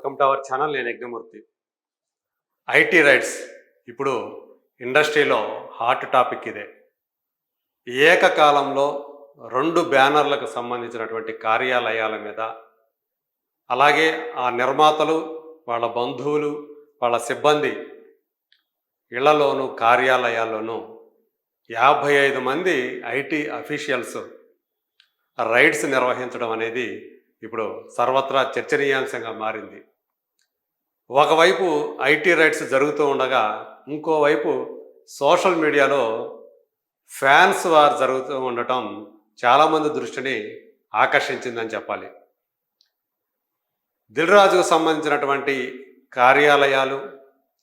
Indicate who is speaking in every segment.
Speaker 1: Welcome to our channel. నేను Yagnamurthy. IT raids ఇప్పుడు ఇండస్ట్రీలో హాట్ టాపిక్ ఇదే. ఏకకాలంలో 2 బ్యానర్లకు సంబంధించినటువంటి కార్యాలయాల మీద, అలాగే ఆ నిర్మాతలు, వాళ్ళ బంధువులు, వాళ్ళ సిబ్బంది ఇళ్లలోనూ కార్యాలయాల్లోనూ 55 మంది ఐటీ అఫీషియల్స్ రైడ్స్ నిర్వహించడం అనేది ఇప్పుడు సర్వత్రా చర్చనీయాంశంగా మారింది. ఒకవైపు ఐటీ రైట్స్ జరుగుతూ ఉండగా, ఇంకోవైపు సోషల్ మీడియాలో ఫ్యాన్స్ వార్ జరుగుతూ ఉండటం చాలామంది దృష్టిని ఆకర్షించిందని చెప్పాలి. దిల్ రాజుకు సంబంధించినటువంటి కార్యాలయాలు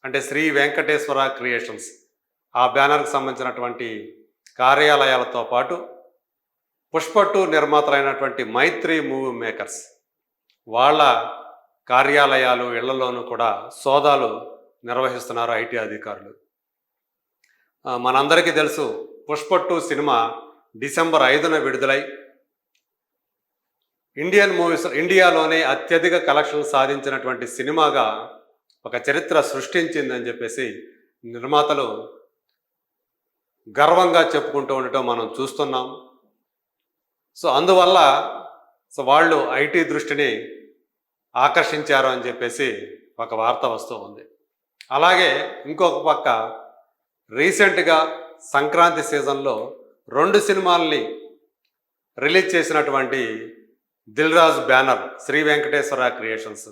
Speaker 1: అంటే శ్రీ వెంకటేశ్వర క్రియేషన్స్, ఆ బ్యానర్కి సంబంధించినటువంటి కార్యాలయాలతో పాటు పుష్ప 2 నిర్మాతలైనటువంటి మైత్రి మూవీ మేకర్స్ వాళ్ళ కార్యాలయాలు ఇళ్లలోనూ కూడా సోదాలు నిర్వహిస్తున్నారు ఐటీ అధికారులు. మనందరికీ తెలుసు, పుష్ప 2 సినిమా డిసెంబర్ 5న విడుదలై ఇండియాలోనే అత్యధిక కలెక్షన్లు సాధించినటువంటి సినిమాగా ఒక చరిత్ర సృష్టించిందని చెప్పేసి నిర్మాతలు గర్వంగా చెప్పుకుంటూ ఉండటం మనం చూస్తున్నాం. అందువల్ల వాళ్ళు ఐటీ దృష్టిని ఆకర్షించారు అని చెప్పేసి ఒక వార్త వస్తూ ఉంది. అలాగే ఇంకొక పక్క రీసెంట్గా సంక్రాంతి సీజన్లో 2 సినిమాల్ని రిలీజ్ చేసినటువంటి దిల్ రాజు బ్యానర్ శ్రీ వెంకటేశ్వర క్రియేషన్స్,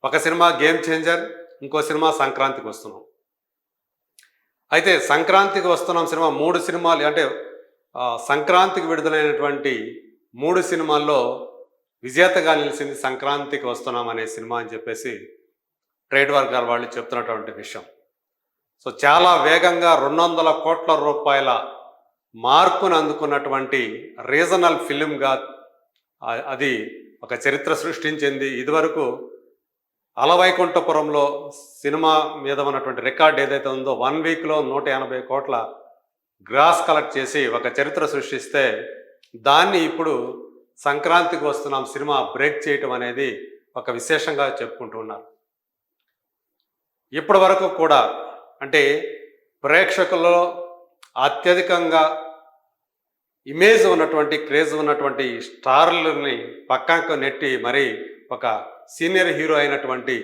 Speaker 1: ఒక సినిమా గేమ్ చేంజర్, ఇంకో సినిమా సంక్రాంతికి వస్తున్నాం. అయితే సంక్రాంతికి వస్తున్నాం సినిమా 3 సినిమాలు అంటే సంక్రాంతికి విడుదలైనటువంటి 3 సినిమాల్లో విజేతగా నిలిచింది సంక్రాంతికి వస్తున్నాం అనే సినిమా అని చెప్పేసి ట్రేడ్ వర్గాల వాళ్ళు చెప్తున్నటువంటి విషయం. చాలా వేగంగా 200 కోట్ల రూపాయల మార్కును అందుకున్నటువంటి రీజనల్ ఫిలింగా అది ఒక చరిత్ర సృష్టించింది. ఇదివరకు అలవైకుంఠపురంలో సినిమా మీద ఉన్నటువంటి రికార్డ్ ఏదైతే ఉందో 1 వీక్లో 180 కోట్ల గ్రాస్ కలెక్ట్ చేసి ఒక చరిత్ర సృష్టిస్తే, దాన్ని ఇప్పుడు సంక్రాంతికి వస్తున్నాం సినిమా బ్రేక్ చేయటం అనేది ఒక విశేషంగా చెప్పుకుంటూ ఉన్నారు. ఇప్పటి వరకు కూడా అంటే ప్రేక్షకుల్లో అత్యధికంగా ఇమేజ్ ఉన్నటువంటి, క్రేజ్ ఉన్నటువంటి స్టార్లని పక్కకు నెట్టి మరి ఒక సీనియర్ హీరో అయినటువంటి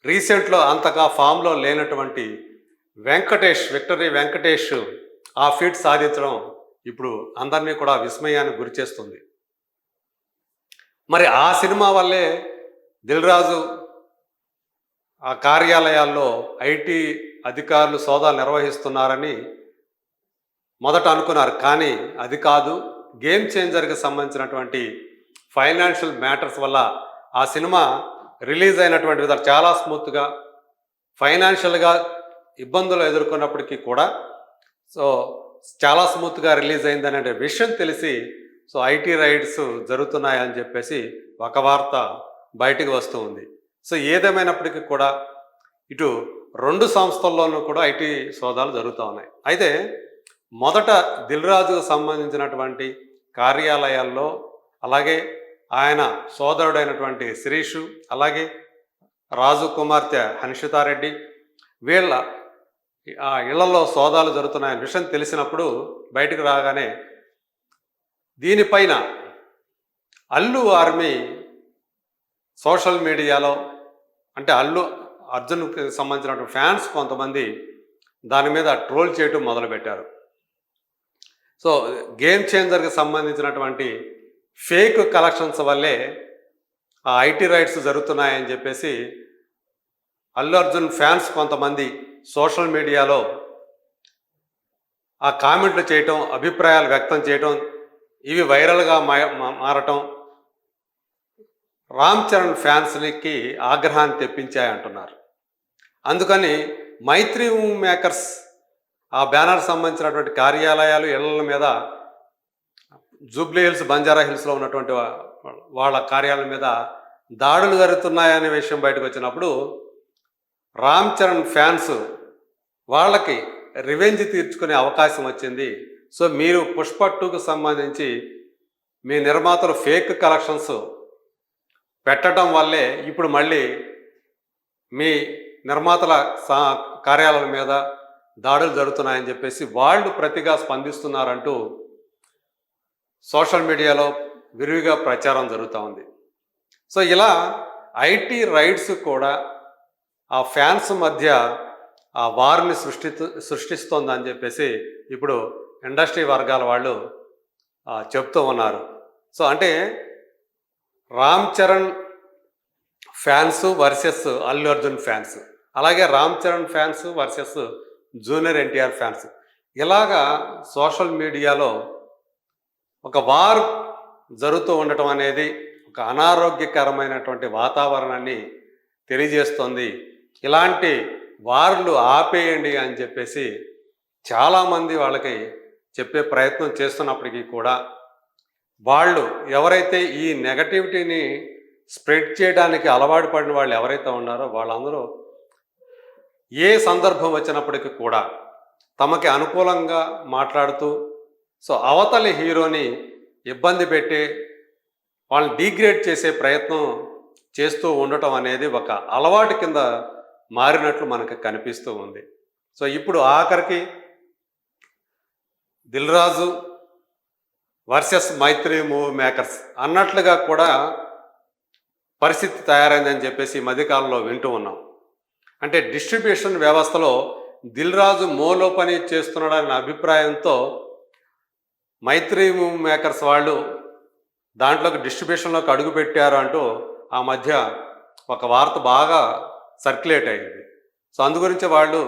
Speaker 1: రీసెంట్లో అంతగా ఫామ్లో లేనటువంటి విక్టరీ వెంకటేష్ ఆ ఫీట్ సాధించడం ఇప్పుడు అందరినీ కూడా విస్మయానికి గురి చేస్తుంది. మరి ఆ సినిమా వల్లే దిల్ రాజు ఆ కార్యాలయాల్లో ఐటీ అధికారులు సోదాలు నిర్వహిస్తున్నారని మొదట అనుకున్నారు. కానీ అది కాదు, గేమ్ చేంజర్కి సంబంధించినటువంటి ఫైనాన్షియల్ మ్యాటర్స్ వల్ల ఆ సినిమా రిలీజ్ అయినటువంటి విధాలు చాలా స్మూత్గా, ఫైనాన్షియల్గా ఇబ్బందులు ఎదుర్కొన్నప్పటికీ కూడా చాలా స్మూత్గా రిలీజ్ అయిందనే విషయం తెలిసి ఐటీ రైడ్స్ జరుగుతున్నాయని చెప్పేసి ఒక వార్త బయటికి వస్తూ ఉంది. ఏదేమైనప్పటికీ కూడా ఇటు 2 సంస్థల్లోనూ కూడా ఐటీ సోదాలు జరుగుతూ ఉన్నాయి. అయితే మొదట దిల్ రాజుకు సంబంధించినటువంటి కార్యాలయాల్లో, అలాగే ఆయన సోదరుడైనటువంటి శిరీషు, అలాగే రాజు కుమార్తె హన్షితారెడ్డి వీళ్ళ ఇళ్లలో సోదాలు జరుగుతున్నాయని విషయం తెలిసినప్పుడు బయటకు రాగానే దీనిపైన అల్లు ఆర్మీ సోషల్ మీడియాలో అంటే అల్లు అర్జున్కి సంబంధించినటువంటి ఫ్యాన్స్ కొంతమంది దాని మీద ట్రోల్ చేయటం మొదలుపెట్టారు. గేమ్ చేంజర్కి సంబంధించినటువంటి ఫేక్ కలెక్షన్స్ వల్లే ఆ ఐటీ రైట్స్ జరుగుతున్నాయని చెప్పేసి అల్లు అర్జున్ ఫ్యాన్స్ కొంతమంది సోషల్ మీడియాలో ఆ కామెంట్లు చేయటం, అభిప్రాయాలు వ్యక్తం చేయటం, ఇవి వైరల్గా మారటం రామ్ చరణ్ ఫ్యాన్స్కి ఆగ్రహాన్ని తెప్పించాయంటున్నారు. అందుకని మైత్రి మేకర్స్ ఆ బ్యానర్ సంబంధించినటువంటి కార్యాలయాలు ఇళ్ల మీద జూబ్లీ హిల్స్, బంజారా హిల్స్లో ఉన్నటువంటి వాళ్ళ కార్యాలయం మీద దాడులు జరుగుతున్నాయనే విషయం బయటకు వచ్చినప్పుడు రామ్ చరణ్ ఫ్యాన్స్ వాళ్ళకి రివెంజ్ తీర్చుకునే అవకాశం వచ్చింది. మీరు పుష్ప 2కు సంబంధించి మీ నిర్మాతలు ఫేక్ కలెక్షన్స్ పెట్టడం వల్లే ఇప్పుడు మళ్ళీ మీ నిర్మాతల కార్యాలయాల మీద దాడులు జరుగుతున్నాయని చెప్పేసి వాళ్ళు ప్రతిగా స్పందిస్తున్నారంటూ సోషల్ మీడియాలో విరివిగా ప్రచారం జరుగుతూ ఉంది. సో ఇలా ఐటీ రైట్స్ కూడా ఆ ఫ్యాన్స్ మధ్య ఆ వారిని సృష్టిస్తోందని చెప్పేసి ఇప్పుడు ఇండస్ట్రీ వర్గాల వాళ్ళు చెప్తూ ఉన్నారు. సో అంటే Ram Charan fans versus Allu Arjun fans, అలాగే Ram Charan fans versus junior NTR fans, ఇలాగా సోషల్ మీడియాలో ఒక వార్ జరుగుతూ ఉండటం అనేది ఒక అనారోగ్యకరమైనటువంటి వాతావరణాన్ని తెలియజేస్తుంది. ఇలాంటి వార్లు ఆపేయండి అని చెప్పేసి చాలామంది వాళ్ళకి చెప్పే ప్రయత్నం చేస్తున్నప్పటికీ కూడా వాళ్ళు ఎవరైతే ఈ నెగటివిటీని స్ప్రెడ్ చేయడానికి అలవాటు పడిన వాళ్ళు ఎవరైతే ఉన్నారో వాళ్ళందరూ ఏ సందర్భం వచ్చినప్పటికీ కూడా తమకి అనుకూలంగా మాట్లాడుతూ సో అవతలి హీరోని ఇబ్బంది పెట్టి వాళ్ళని డీగ్రేడ్ చేసే ప్రయత్నం చేస్తూ ఉండటం అనేది ఒక అలవాటు కింద మారినట్లు మనకు కనిపిస్తూ ఉంది. సో ఇప్పుడు ఆఖరికి దిల్ రాజు వర్సెస్ మైత్రి మూవీ మేకర్స్ అన్నట్లుగా కూడా పరిస్థితి తయారైందని చెప్పేసి ఈ మధ్యకాలంలో వింటూ ఉన్నాం. అంటే డిస్ట్రిబ్యూషన్ వ్యవస్థలో దిల్ రాజు మోలో పని చేస్తున్నాడన్న అభిప్రాయంతో మైత్రి మూవీ మేకర్స్ వాళ్ళు దాంట్లోకి డిస్ట్రిబ్యూషన్లోకి అడుగు పెట్టారు అంటూ ఆ మధ్య ఒక వార్త బాగా సర్క్యులేట్ అయింది. సో అందు గురించి వాళ్ళు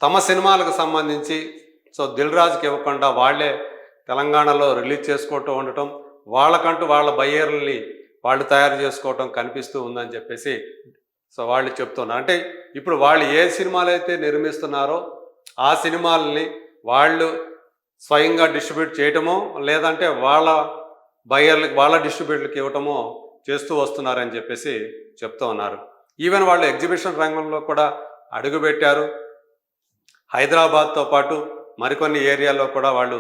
Speaker 1: తమ సినిమాలకు సంబంధించి సో దిల్ రాజుకి ఇవ్వకుండా వాళ్ళే తెలంగాణలో రిలీజ్ చేసుకోవటం ఉండటం, వాళ్ళకంటూ వాళ్ళ బయ్యర్లని వాళ్ళు తయారు చేసుకోవటం కనిపిస్తూ ఉందని చెప్పేసి సో వాళ్ళు చెప్తున్నారు. అంటే ఇప్పుడు వాళ్ళు ఏ సినిమాలు అయితే నిర్మిస్తున్నారో ఆ సినిమాలని వాళ్ళు స్వయంగా డిస్ట్రిబ్యూట్ చేయటమో లేదంటే వాళ్ళ బయ్యర్లకి వాళ్ళ డిస్ట్రిబ్యూటర్లకి ఇవ్వటమో చేస్తూ వస్తున్నారని చెప్పేసి చెప్తూ ఉన్నారు. ఈవెన్ వాళ్ళు ఎగ్జిబిషన్ రంగంలో కూడా అడుగుపెట్టారు. హైదరాబాద్తో పాటు మరికొన్ని ఏరియాల్లో కూడా వాళ్ళు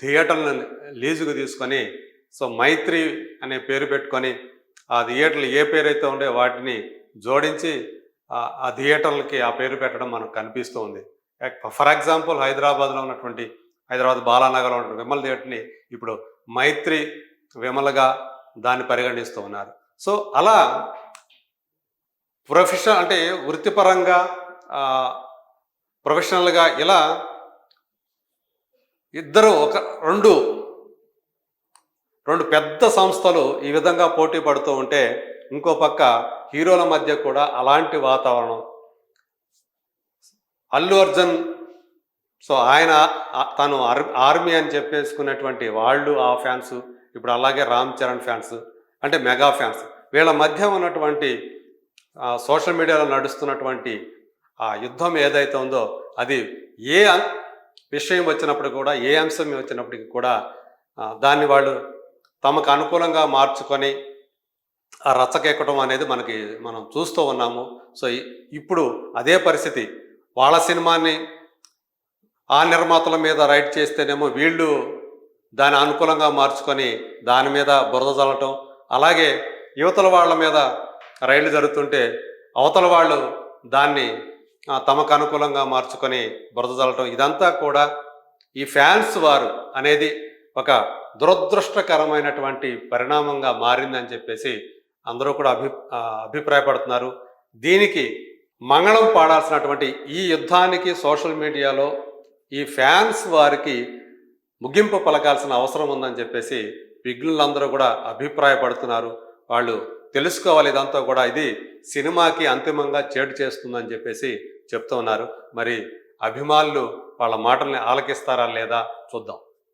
Speaker 1: థియేటర్లను లీజుకు తీసుకొని సో మైత్రి అనే పేరు పెట్టుకొని ఆ థియేటర్లు ఏ పేరైతే ఉండే వాటిని జోడించి ఆ థియేటర్లకి ఆ పేరు పెట్టడం మనకు కనిపిస్తూ ఉంది. ఫర్ ఎగ్జాంపుల్ హైదరాబాద్లో ఉన్నటువంటి హైదరాబాద్ బాలానగర్లో ఉన్న విమల్ థియేటర్ని ఇప్పుడు మైత్రి విమల్గా దాన్ని పరిగణిస్తూ ఉన్నారు. సో అలా ప్రొఫెషనల్ అంటే వృత్తిపరంగా ప్రొఫెషనల్గా ఇలా ఇద్దరు రెండు పెద్ద సంస్థలు ఈ విధంగా పోటీ పడుతూ ఉంటే ఇంకో పక్క హీరోల మధ్య కూడా అలాంటి వాతావరణం. అల్లు అర్జున్ సో ఆయన తను ఆర్మీ అని చెప్పేసుకున్నటువంటి వాళ్ళు ఆ ఫ్యాన్స్, ఇప్పుడు అలాగే రామ్ చరణ్ ఫ్యాన్స్ అంటే మెగా ఫ్యాన్స్, వీళ్ళ మధ్య ఉన్నటువంటి సోషల్ మీడియాలో నడుస్తున్నటువంటి ఆ యుద్ధం ఏదైతే ఉందో అది ఏ విషయం వచ్చినప్పుడు కూడా ఏ అంశం వచ్చినప్పటికీ కూడా దాన్ని వాళ్ళు తమకు అనుకూలంగా మార్చుకొని ఆ రచ్చకెక్కడం అనేది మనం చూస్తూ ఉన్నాము. సో ఇప్పుడు అదే పరిస్థితి. వాళ్ళ సినిమాని ఆ నిర్మాతల మీద రైట్ చేస్తేనేమో వీళ్ళు దాన్ని అనుకూలంగా మార్చుకొని దాని మీద బురద చల్లటం, అలాగే యువతల వాళ్ళ మీద రైళ్లు జరుగుతుంటే అవతల వాళ్ళు దాన్ని తమకు అనుకూలంగా మార్చుకొని బురద చల్లటం, ఇదంతా కూడా ఈ ఫ్యాన్స్ వారు అనేది ఒక దురదృష్టకరమైనటువంటి పరిణామంగా మారిందని చెప్పేసి అందరూ కూడా అభిప్రాయపడుతున్నారు. దీనికి మంగళం పాడాల్సినటువంటి ఈ యుద్ధానికి సోషల్ మీడియాలో ఈ ఫ్యాన్స్ వారికి ముగింపు పలకాల్సిన అవసరం ఉందని చెప్పేసి విఘ్నులందరూ కూడా అభిప్రాయపడుతున్నారు. వాళ్ళు తెలుసుకోవాలి, ఇదంతా కూడా ఇది సినిమాకి అంతిమంగా చేటు చేస్తుందని చెప్పేసి చెప్తూ ఉన్నారు. మరి అభిమానులు వాళ్ళ మాటల్ని ఆలకిస్తారా లేదా చూద్దాం.